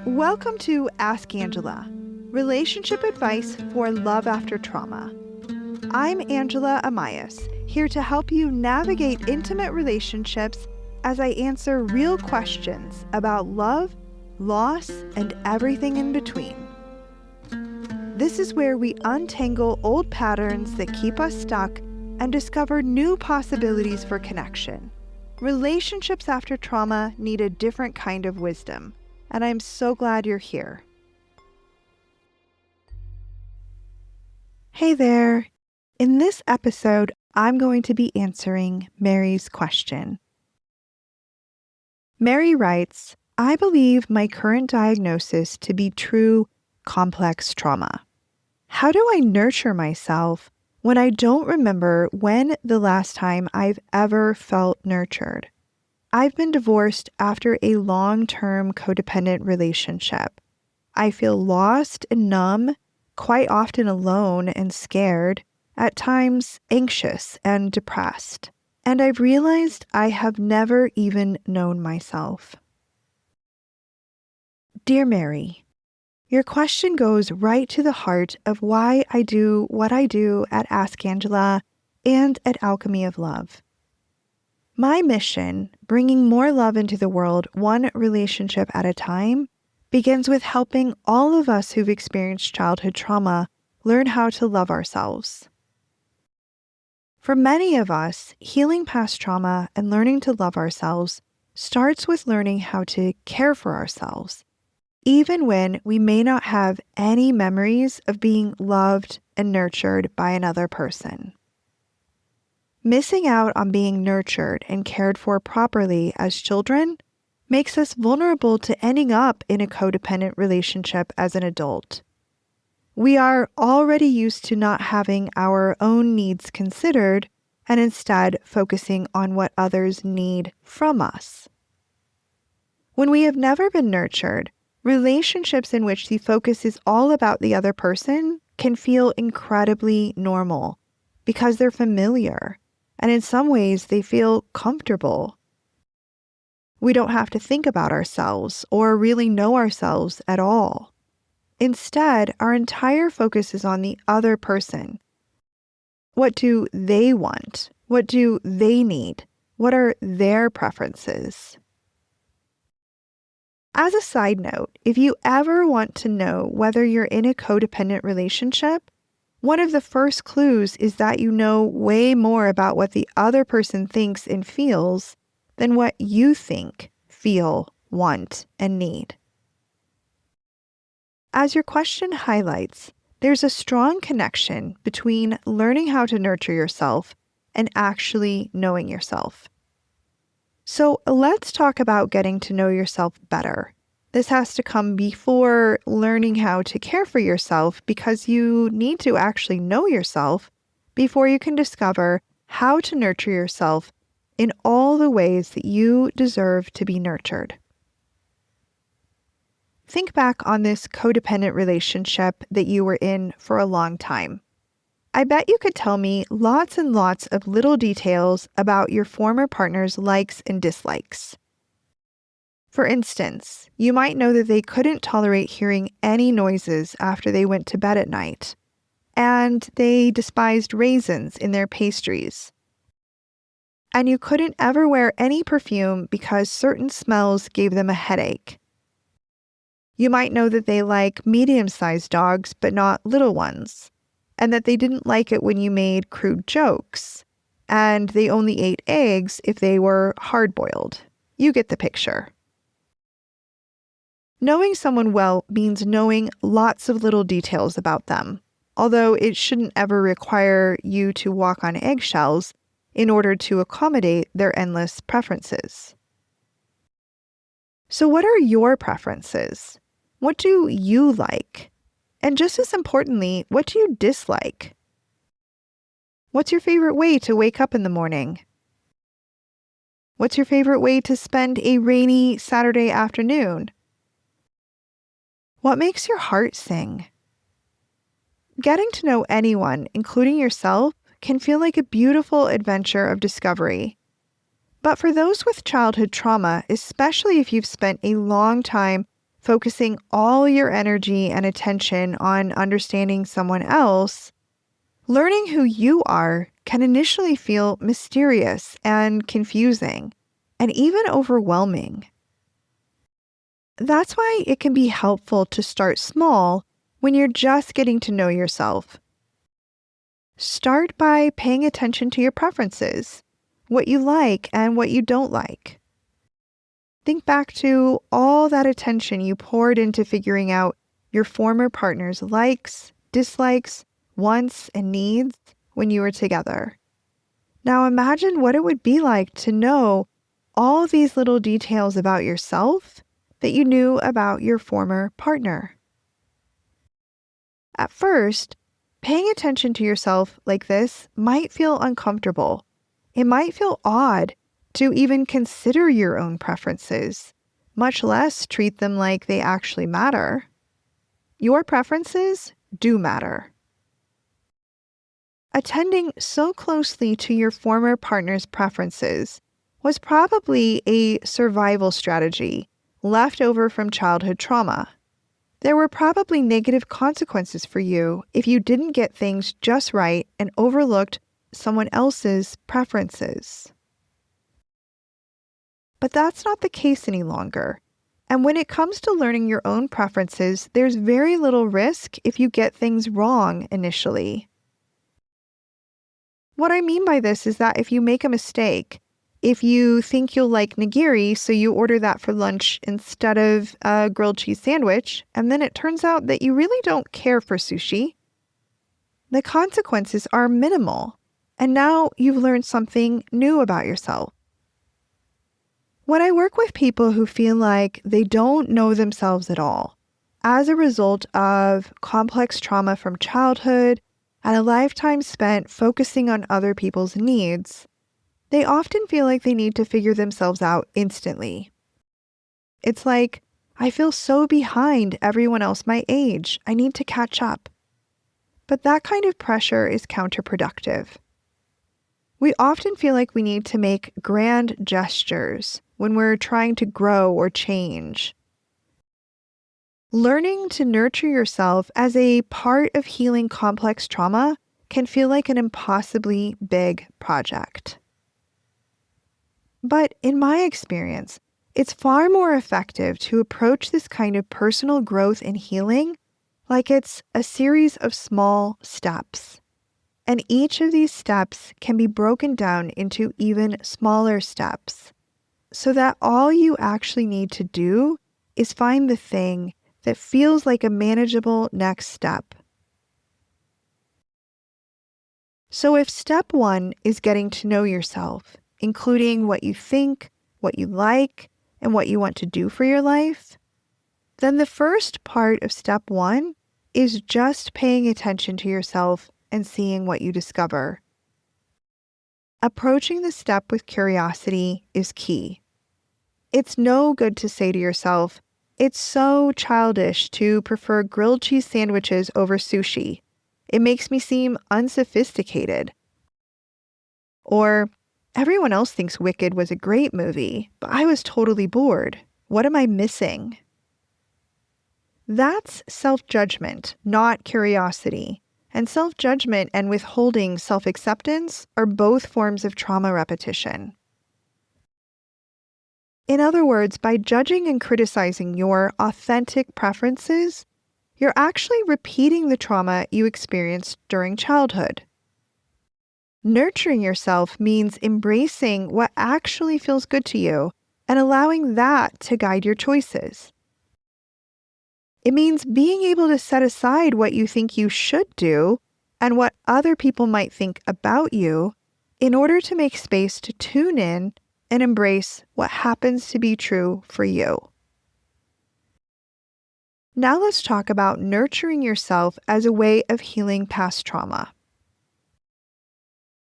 Welcome to Ask Angela, relationship advice for love after trauma. I'm Angela Amias, here to help you navigate intimate relationships as I answer real questions about love, loss, and everything in between. This is where we untangle old patterns that keep us stuck and discover new possibilities for connection. Relationships after trauma need a different kind of wisdom, and I'm so glad you're here. Hey there! In this episode, I'm going to be answering Mary's question. Mary writes, I believe my current diagnosis to be true complex trauma. How do I nurture myself when I don't remember when the last time I've ever felt nurtured? I've been divorced after a long-term codependent relationship. I feel lost and numb, quite often alone and scared, at times anxious and depressed. And I've realized I have never even known myself. Dear Mary, your question goes right to the heart of why I do what I do at Ask Angela and at Alchemy of Love. My mission, bringing more love into the world one relationship at a time, begins with helping all of us who've experienced childhood trauma learn how to love ourselves. For many of us, healing past trauma and learning to love ourselves starts with learning how to care for ourselves, even when we may not have any memories of being loved and nurtured by another person. Missing out on being nurtured and cared for properly as children makes us vulnerable to ending up in a codependent relationship as an adult. We are already used to not having our own needs considered and instead focusing on what others need from us. When we have never been nurtured, relationships in which the focus is all about the other person can feel incredibly normal because they're familiar. And in some ways, they feel comfortable. We don't have to think about ourselves or really know ourselves at all. Instead, our entire focus is on the other person. What do they want? What do they need? What are their preferences? As a side note, if you ever want to know whether you're in a codependent relationship, one of the first clues is that you know way more about what the other person thinks and feels than what you think, feel, want, and need. As your question highlights, there's a strong connection between learning how to nurture yourself and actually knowing yourself. So let's talk about getting to know yourself better. This has to come before learning how to care for yourself because you need to actually know yourself before you can discover how to nurture yourself in all the ways that you deserve to be nurtured. Think back on this codependent relationship that you were in for a long time. I bet you could tell me lots and lots of little details about your former partner's likes and dislikes. For instance, you might know that they couldn't tolerate hearing any noises after they went to bed at night, and they despised raisins in their pastries. And you couldn't ever wear any perfume because certain smells gave them a headache. You might know that they like medium-sized dogs but not little ones, and that they didn't like it when you made crude jokes, and they only ate eggs if they were hard-boiled. You get the picture. Knowing someone well means knowing lots of little details about them, although it shouldn't ever require you to walk on eggshells in order to accommodate their endless preferences. So what are your preferences? What do you like? And just as importantly, what do you dislike? What's your favorite way to wake up in the morning? What's your favorite way to spend a rainy Saturday afternoon? What makes your heart sing? Getting to know anyone, including yourself, can feel like a beautiful adventure of discovery. But for those with childhood trauma, especially if you've spent a long time focusing all your energy and attention on understanding someone else, learning who you are can initially feel mysterious and confusing, and even overwhelming. That's why it can be helpful to start small when you're just getting to know yourself. Start by paying attention to your preferences, what you like and what you don't like. Think back to all that attention you poured into figuring out your former partner's likes, dislikes, wants, and needs when you were together. Now imagine what it would be like to know all these little details about yourself that you knew about your former partner. At first, paying attention to yourself like this might feel uncomfortable. It might feel odd to even consider your own preferences, much less treat them like they actually matter. Your preferences do matter. Attending so closely to your former partner's preferences was probably a survival strategy left over from childhood trauma. There were probably negative consequences for you if you didn't get things just right and overlooked someone else's preferences. But that's not the case any longer. And when it comes to learning your own preferences, there's very little risk if you get things wrong initially. What I mean by this is that if you make a mistake, if you think you'll like nigiri, so you order that for lunch instead of a grilled cheese sandwich, and then it turns out that you really don't care for sushi, the consequences are minimal, and now you've learned something new about yourself. When I work with people who feel like they don't know themselves at all, as a result of complex trauma from childhood and a lifetime spent focusing on other people's needs, they often feel like they need to figure themselves out instantly. It's like, I feel so behind everyone else my age. I need to catch up. But that kind of pressure is counterproductive. We often feel like we need to make grand gestures when we're trying to grow or change. Learning to nurture yourself as a part of healing complex trauma can feel like an impossibly big project. But in my experience, it's far more effective to approach this kind of personal growth and healing like it's a series of small steps. And each of these steps can be broken down into even smaller steps, so that all you actually need to do is find the thing that feels like a manageable next step. So if step 1 is getting to know yourself, including what you think, what you like, and what you want to do for your life, then the first part of step 1 is just paying attention to yourself and seeing what you discover. Approaching the step with curiosity is key. It's no good to say to yourself, "It's so childish to prefer grilled cheese sandwiches over sushi. It makes me seem unsophisticated." Or, "Everyone else thinks Wicked was a great movie, but I was totally bored. What am I missing?" That's self-judgment, not curiosity. And self-judgment and withholding self-acceptance are both forms of trauma repetition. In other words, by judging and criticizing your authentic preferences, you're actually repeating the trauma you experienced during childhood. Nurturing yourself means embracing what actually feels good to you and allowing that to guide your choices. It means being able to set aside what you think you should do and what other people might think about you in order to make space to tune in and embrace what happens to be true for you. Now let's talk about nurturing yourself as a way of healing past trauma.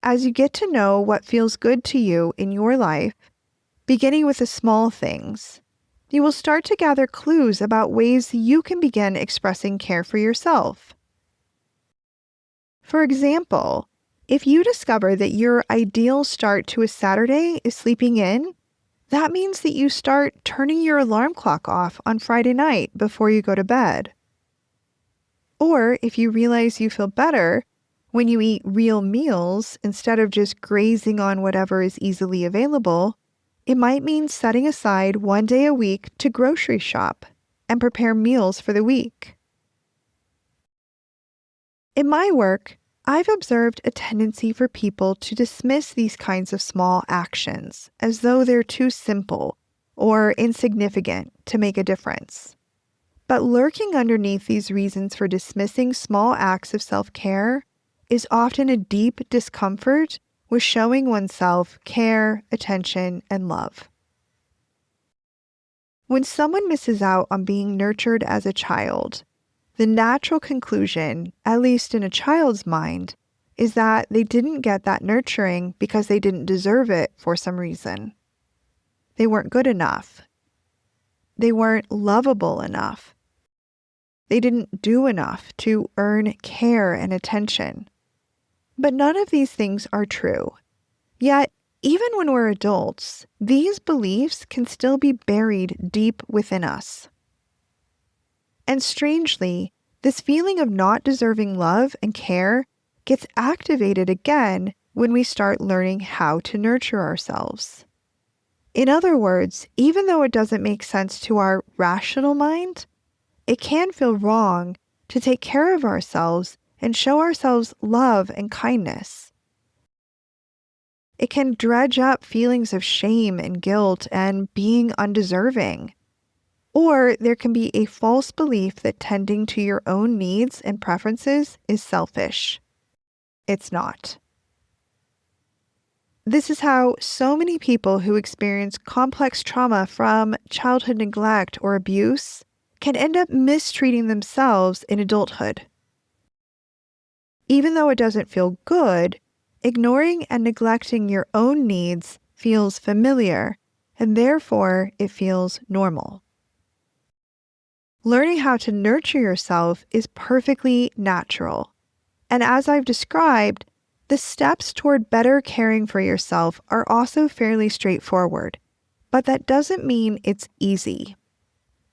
As you get to know what feels good to you in your life, beginning with the small things, you will start to gather clues about ways you can begin expressing care for yourself. For example, if you discover that your ideal start to a Saturday is sleeping in, That means that you start turning your alarm clock off on Friday night before you go to bed. Or if you realize you feel better when you eat real meals instead of just grazing on whatever is easily available, it might mean setting aside one day a week to grocery shop and prepare meals for the week. In my work, I've observed a tendency for people to dismiss these kinds of small actions as though they're too simple or insignificant to make a difference. But lurking underneath these reasons for dismissing small acts of self-care is often a deep discomfort with showing oneself care, attention, and love. When someone misses out on being nurtured as a child, the natural conclusion, at least in a child's mind, is that they didn't get that nurturing because they didn't deserve it for some reason. They weren't good enough. They weren't lovable enough. They didn't do enough to earn care and attention. But none of these things are true. Yet, even when we're adults, these beliefs can still be buried deep within us. And strangely, this feeling of not deserving love and care gets activated again when we start learning how to nurture ourselves. In other words, even though it doesn't make sense to our rational mind, it can feel wrong to take care of ourselves and show ourselves love and kindness. It can dredge up feelings of shame and guilt and being undeserving. Or there can be a false belief that tending to your own needs and preferences is selfish. It's not. This is how so many people who experience complex trauma from childhood neglect or abuse can end up mistreating themselves in adulthood. Even though it doesn't feel good, ignoring and neglecting your own needs feels familiar, and therefore it feels normal. Learning how to nurture yourself is perfectly natural. And as I've described, the steps toward better caring for yourself are also fairly straightforward, but that doesn't mean it's easy.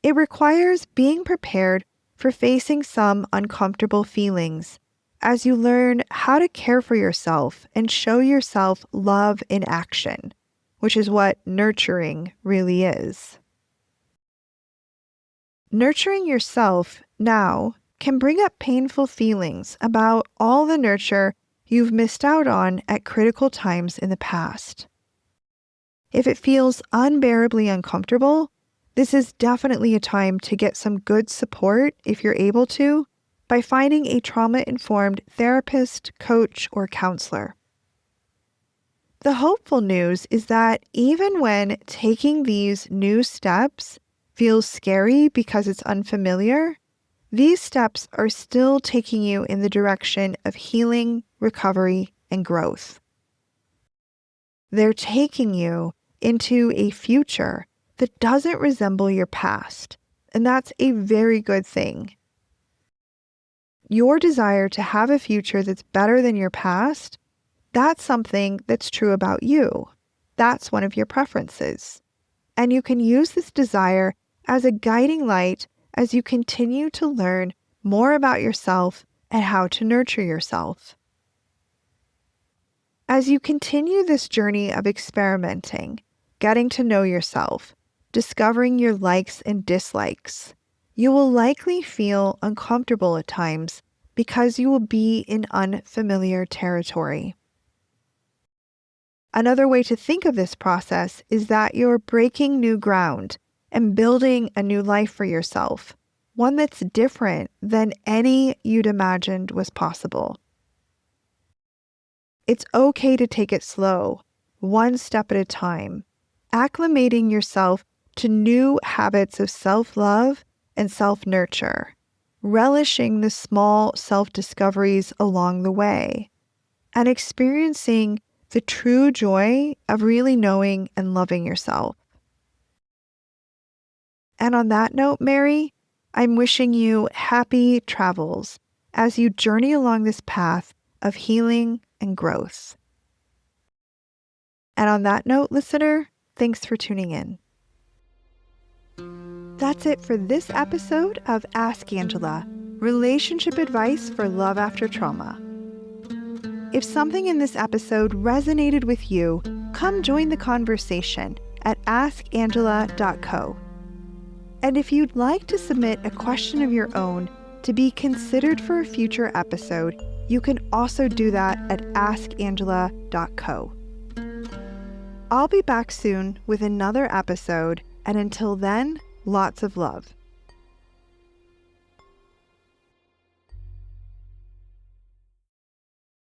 It requires being prepared for facing some uncomfortable feelings as you learn how to care for yourself and show yourself love in action, which is what nurturing really is. Nurturing yourself now can bring up painful feelings about all the nurture you've missed out on at critical times in the past. If it feels unbearably uncomfortable, this is definitely a time to get some good support, if you're able to, by finding a trauma-informed therapist, coach, or counselor. The hopeful news is that even when taking these new steps feels scary because it's unfamiliar, these steps are still taking you in the direction of healing, recovery, and growth. They're taking you into a future that doesn't resemble your past, and that's a very good thing. Your desire to have a future that's better than your past, that's something that's true about you. That's one of your preferences. And you can use this desire as a guiding light as you continue to learn more about yourself and how to nurture yourself. As you continue this journey of experimenting, getting to know yourself, discovering your likes and dislikes, you will likely feel uncomfortable at times because you will be in unfamiliar territory. Another way to think of this process is that you're breaking new ground and building a new life for yourself, one that's different than any you'd imagined was possible. It's okay to take it slow, one step at a time, acclimating yourself to new habits of self-love and self-nurture, relishing the small self-discoveries along the way, and experiencing the true joy of really knowing and loving yourself. And on that note, Mary, I'm wishing you happy travels as you journey along this path of healing and growth. And on that note, listener, Thanks for tuning in. That's it for this episode of Ask Angela, Relationship Advice for Love After Trauma. If something in this episode resonated with you, come join the conversation at askangela.co. And if you'd like to submit a question of your own to be considered for a future episode, you can also do that at askangela.co. I'll be back soon with another episode, and until then, lots of love.